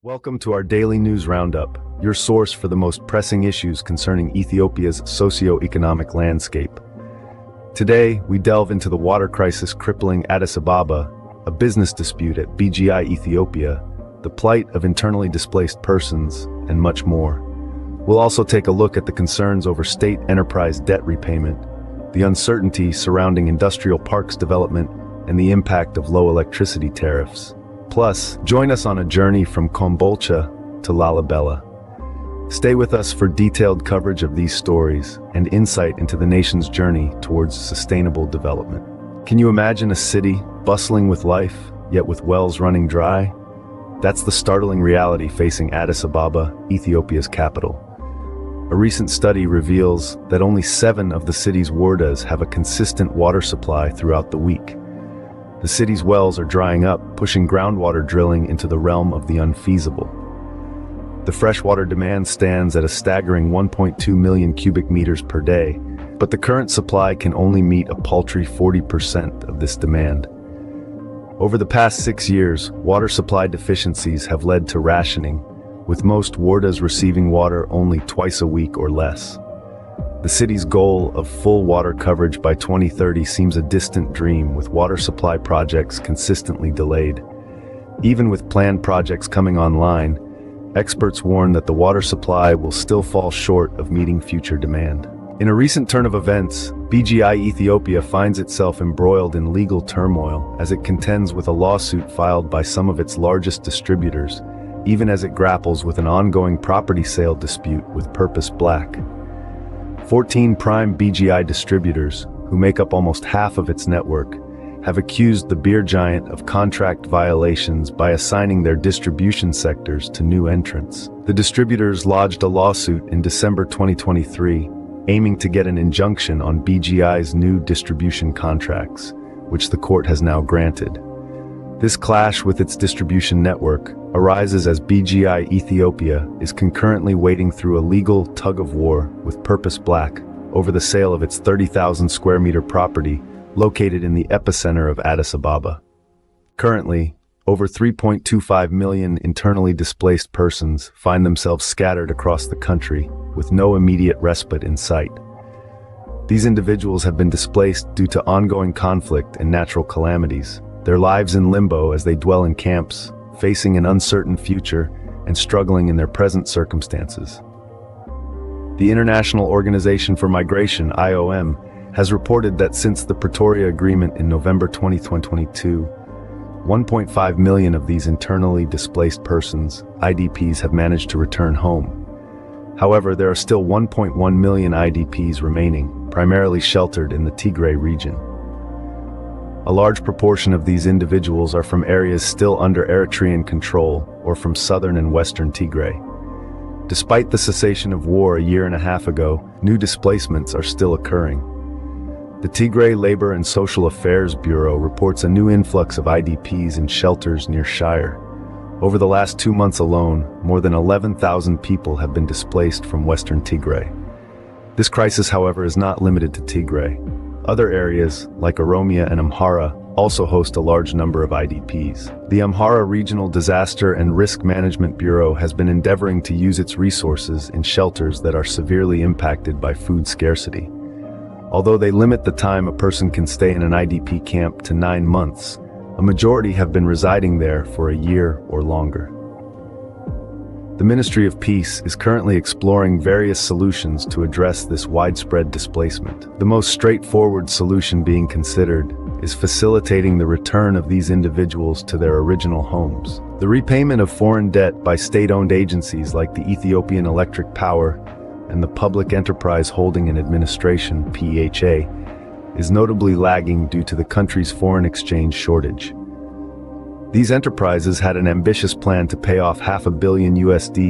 Welcome to our daily news roundup, your source for the most pressing issues concerning Ethiopia's socio-economic landscape. Today, we delve into the water crisis crippling Addis Ababa, a business dispute at BGI Ethiopia, the plight of internally displaced persons, and much more. We'll also take a look at the concerns over state enterprise debt repayment, the uncertainty surrounding industrial parks development, and the impact of low electricity tariffs. Plus, join us on a journey from Kombolcha to Lalibela. Stay with us for detailed coverage of these stories and insight into the nation's journey towards sustainable development. Can you imagine a city bustling with life, yet with wells running dry? That's the startling reality facing Addis Ababa, Ethiopia's capital. A recent study reveals that only 7 of the city's wardas have a consistent water supply throughout the week. The city's wells are drying up, pushing groundwater drilling into the realm of the unfeasible. The freshwater demand stands at a staggering 1.2 million cubic meters per day, but the current supply can only meet a paltry 40% of this demand. Over the past 6 years, water supply deficiencies have led to rationing, with most wardas receiving water only twice a week or less. The city's goal of full water coverage by 2030 seems a distant dream, with water supply projects consistently delayed. Even with planned projects coming online, experts warn that the water supply will still fall short of meeting future demand. In a recent turn of events, BGI Ethiopia finds itself embroiled in legal turmoil as it contends with a lawsuit filed by some of its largest distributors, even as it grapples with an ongoing property sale dispute with Purpose Black. 14 prime BGI distributors, who make up almost half of its network, have accused the beer giant of contract violations by assigning their distribution sectors to new entrants. The distributors lodged a lawsuit in December 2023, aiming to get an injunction on BGI's new distribution contracts, which the court has now granted. This clash with its distribution network arises as BGI Ethiopia is concurrently wading through a legal tug-of-war with Purpose Black over the sale of its 30,000 square meter property located in the epicenter of Addis Ababa. Currently, over 3.25 million internally displaced persons find themselves scattered across the country with no immediate respite in sight. These individuals have been displaced due to ongoing conflict and natural calamities, their lives in limbo as they dwell in camps, facing an uncertain future and struggling in their present circumstances. The International Organization for Migration, IOM, has reported that since the Pretoria Agreement in November 2022, 1.5 million of these internally displaced persons, IDPs, have managed to return home. However, there are still 1.1 million IDPs remaining, primarily sheltered in the Tigray region. A large proportion of these individuals are from areas still under Eritrean control or from southern and western Tigray. Despite the cessation of war a year and a half ago, new displacements are still occurring. The Tigray Labor and Social Affairs Bureau reports a new influx of IDPs in shelters near Shire. Over the last 2 months alone, more than 11,000 people have been displaced from western Tigray. This crisis, however, is not limited to Tigray. Other areas, like Oromia and Amhara, also host a large number of IDPs. The Amhara Regional Disaster and Risk Management Bureau has been endeavoring to use its resources in shelters that are severely impacted by food scarcity. Although they limit the time a person can stay in an IDP camp to 9 months, a majority have been residing there for a year or longer. The Ministry of Peace is currently exploring various solutions to address this widespread displacement. The most straightforward solution being considered is facilitating the return of these individuals to their original homes. The repayment of foreign debt by state-owned agencies like the Ethiopian Electric Power and the Public Enterprise Holding and Administration (PEHA) is notably lagging due to the country's foreign exchange shortage. These enterprises had an ambitious plan to pay off $500 million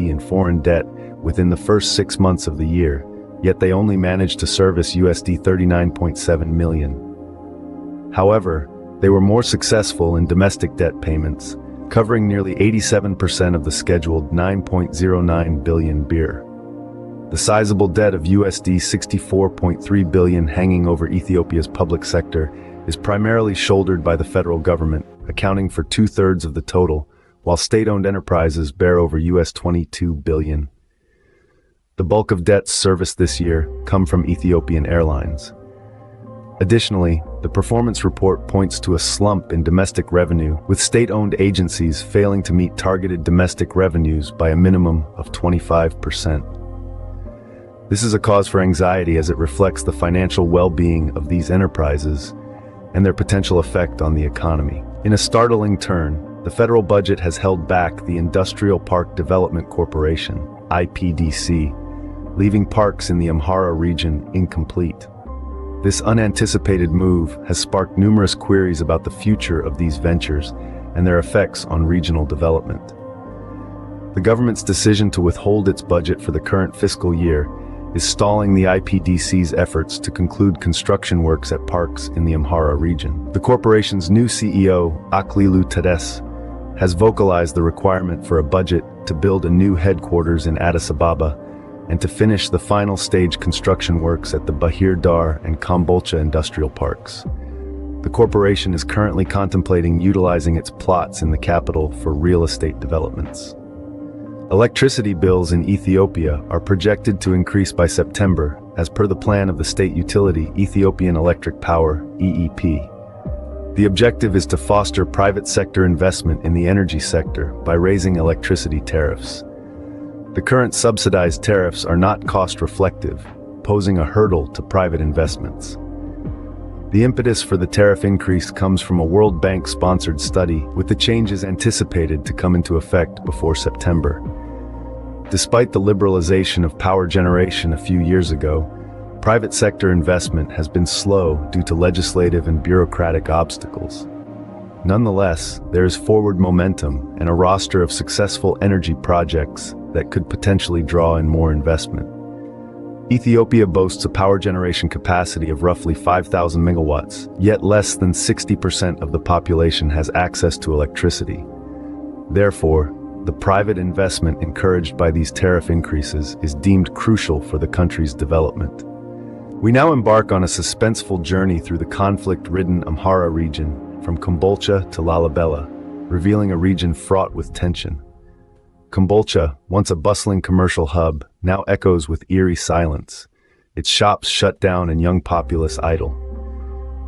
in foreign debt within the first 6 months of the year, yet they only managed to service $39.7 million. However, they were more successful in domestic debt payments, covering nearly 87% of the scheduled $9.09 billion birr. The sizable debt of $64.3 billion hanging over Ethiopia's public sector is primarily shouldered by the federal government, accounting for 2/3 of the total, while state-owned enterprises bear over US $22 billion. The bulk of debts serviced this year come from Ethiopian Airlines. Additionally, the performance report points to a slump in domestic revenue, with state-owned agencies failing to meet targeted domestic revenues by a minimum of 25%. This is a cause for anxiety as it reflects the financial well-being of these enterprises and their potential effect on the economy. In a startling turn, the federal budget has held back the Industrial Park Development Corporation, IPDC, leaving parks in the Amhara region incomplete. This unanticipated move has sparked numerous queries about the future of these ventures and their effects on regional development. The government's decision to withhold its budget for the current fiscal year is stalling the IPDC's efforts to conclude construction works at parks in the Amhara region. The corporation's new CEO, Aklilu Tades, has vocalized the requirement for a budget to build a new headquarters in Addis Ababa and to finish the final stage construction works at the Bahir Dar and Kombolcha industrial parks. The corporation is currently contemplating utilizing its plots in the capital for real estate developments. Electricity bills in Ethiopia are projected to increase by September, as per the plan of the state utility Ethiopian Electric Power, EEP. The objective is to foster private sector investment in the energy sector by raising electricity tariffs. The current subsidized tariffs are not cost-reflective, posing a hurdle to private investments. The impetus for the tariff increase comes from a World Bank-sponsored study, with the changes anticipated to come into effect before September. Despite the liberalization of power generation a few years ago, private sector investment has been slow due to legislative and bureaucratic obstacles. Nonetheless, there is forward momentum and a roster of successful energy projects that could potentially draw in more investment. Ethiopia boasts a power generation capacity of roughly 5,000 megawatts, yet less than 60% of the population has access to electricity. Therefore, the private investment encouraged by these tariff increases is deemed crucial for the country's development. We now embark on a suspenseful journey through the conflict-ridden Amhara region, from Kombolcha to Lalibela, revealing a region fraught with tension. Kombolcha, once a bustling commercial hub, now echoes with eerie silence, its shops shut down and young populace idle.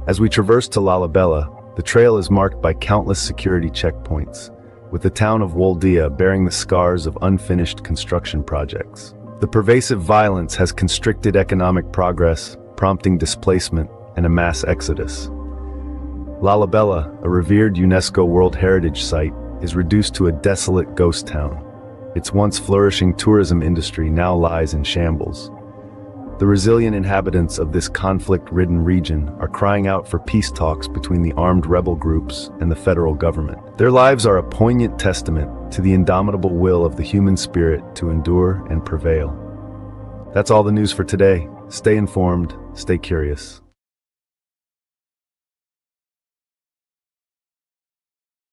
As we traverse to Lalibela, the trail is marked by countless security checkpoints, with the town of Woldia bearing the scars of unfinished construction projects. The pervasive violence has constricted economic progress, prompting displacement and a mass exodus. Lalibela, a revered UNESCO World Heritage Site, is reduced to a desolate ghost town. Its once flourishing tourism industry now lies in shambles. The resilient inhabitants of this conflict-ridden region are crying out for peace talks between the armed rebel groups and the federal government. Their lives are a poignant testament to the indomitable will of the human spirit to endure and prevail. That's all the news for today. Stay informed, stay curious.